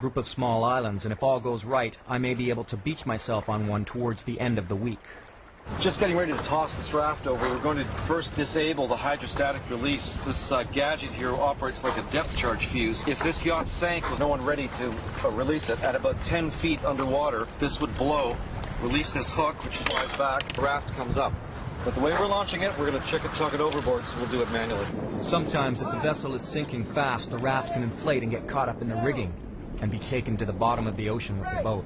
Group of small islands, and if all goes right, I may be able to beach myself on one towards the end of the week. Just getting ready to toss this raft over. We're going to first disable the hydrostatic release. This gadget here operates like a depth charge fuse. If this yacht sank with no one ready to release it at about 10 feet underwater, this would blow, release this hook, which flies back, the raft comes up. But the way we're launching it, we're going to chuck it overboard, so we'll do it manually. Sometimes if the vessel is sinking fast, the raft can inflate and get caught up in the rigging and be taken to the bottom of the ocean with the boat.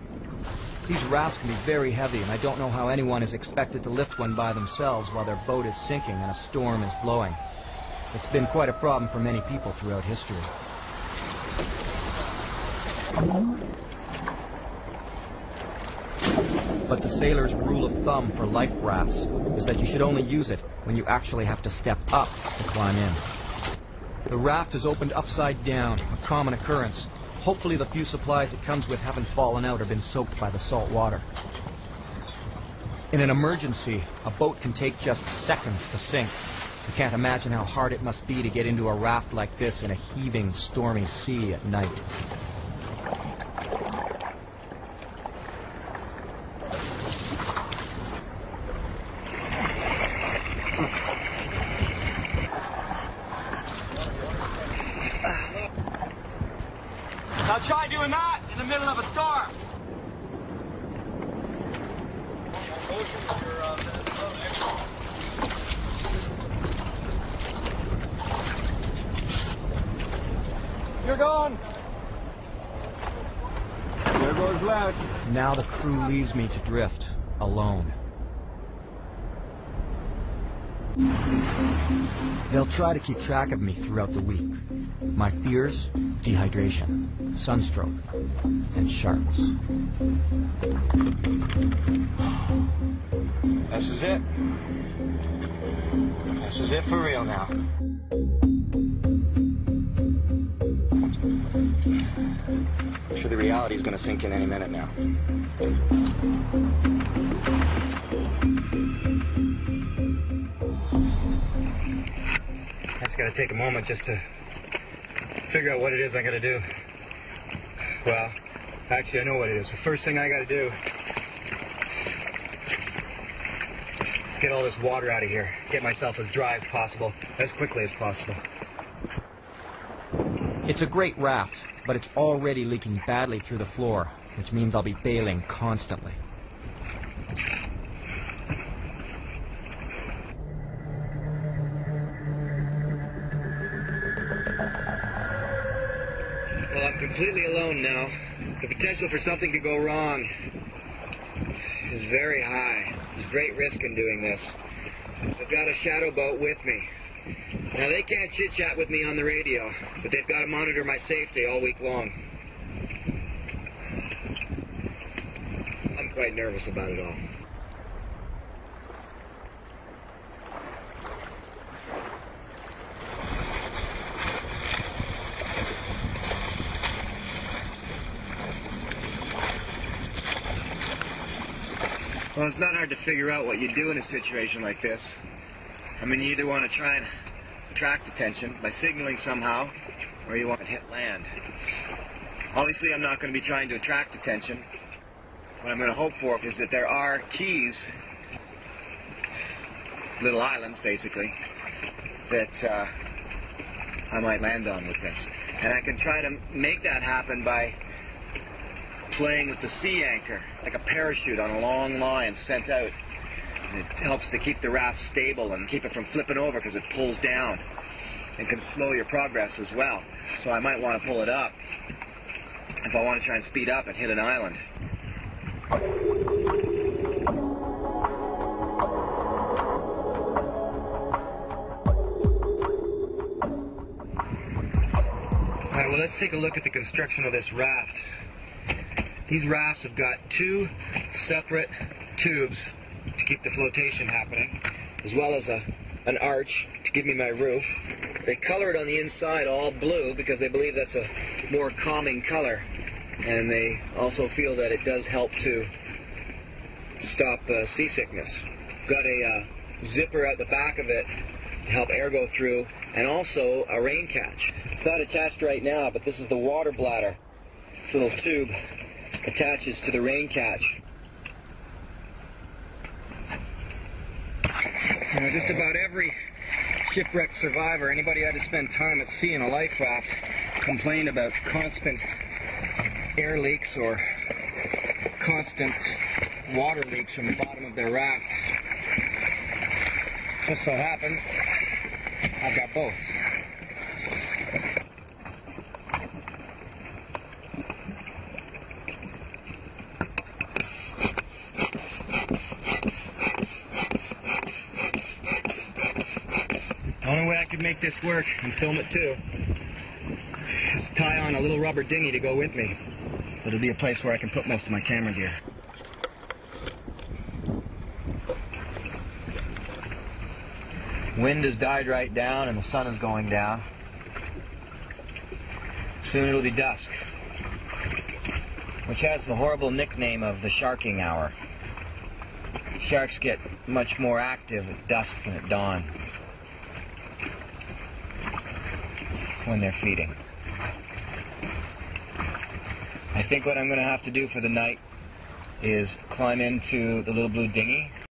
These rafts can be very heavy, and I don't know how anyone is expected to lift one by themselves while their boat is sinking and a storm is blowing. It's been quite a problem for many people throughout history. But the sailor's rule of thumb for life rafts is that you should only use it when you actually have to step up to climb in. The raft is opened upside down, a common occurrence. Hopefully the few supplies it comes with haven't fallen out or been soaked by the salt water. In an emergency, a boat can take just seconds to sink. You can't imagine how hard it must be to get into a raft like this in a heaving, stormy sea at night. Now try doing that in the middle of a storm. You're gone. There goes Les. Now the crew leaves me to drift, alone. They'll try to keep track of me throughout the week. My fears: dehydration, sunstroke, and sharks. This is it. This is it for real now. I'm sure the reality is going to sink in any minute now. I just got to take a moment just to figure out what it is I got to do. Well, actually I know what it is. The first thing I got to do is get all this water out of here. Get myself as dry as possible, as quickly as possible. It's a great raft, but it's already leaking badly through the floor, which means I'll be bailing constantly. Well, I'm completely alone now. The potential for something to go wrong is very high. There's great risk in doing this. I've got a shadow boat with me. Now, they can't chit-chat with me on the radio, but they've got to monitor my safety all week long. I'm quite nervous about it all. Well, it's not hard to figure out what you do in a situation like this. I mean, you either want to try and attract attention by signaling somehow, or you want to hit land. Obviously, I'm not going to be trying to attract attention. What I'm going to hope for is that there are keys, little islands basically, that I might land on with this. And I can try to make that happen by playing with the sea anchor, like a parachute on a long line sent out. And it helps to keep the raft stable and keep it from flipping over because it pulls down and can slow your progress as well. So I might want to pull it up if I want to try and speed up and hit an island. Alright, well, let's take a look at the construction of this raft. These rafts have got two separate tubes to keep the flotation happening, as well as an arch to give me my roof. They color it on the inside all blue because they believe that's a more calming color, and they also feel that it does help to stop seasickness. Got a zipper at the back of it to help air go through, and also a rain catch. It's not attached right now, but this is the water bladder This little tube attaches to the rain catch. You know, just about every shipwreck survivor, anybody who had to spend time at sea in a life raft, complained about constant air leaks or constant water leaks from the bottom of their raft. Just so happens, I've got both. The only way I could make this work and film it too is to tie on a little rubber dinghy to go with me. It'll be a place where I can put most of my camera gear. Wind has died right down and the sun is going down. Soon it'll be dusk, which has the horrible nickname of the sharking hour. Sharks get much more active at dusk and at dawn when they're feeding. I think what I'm going to have to do for the night is climb into the little blue dinghy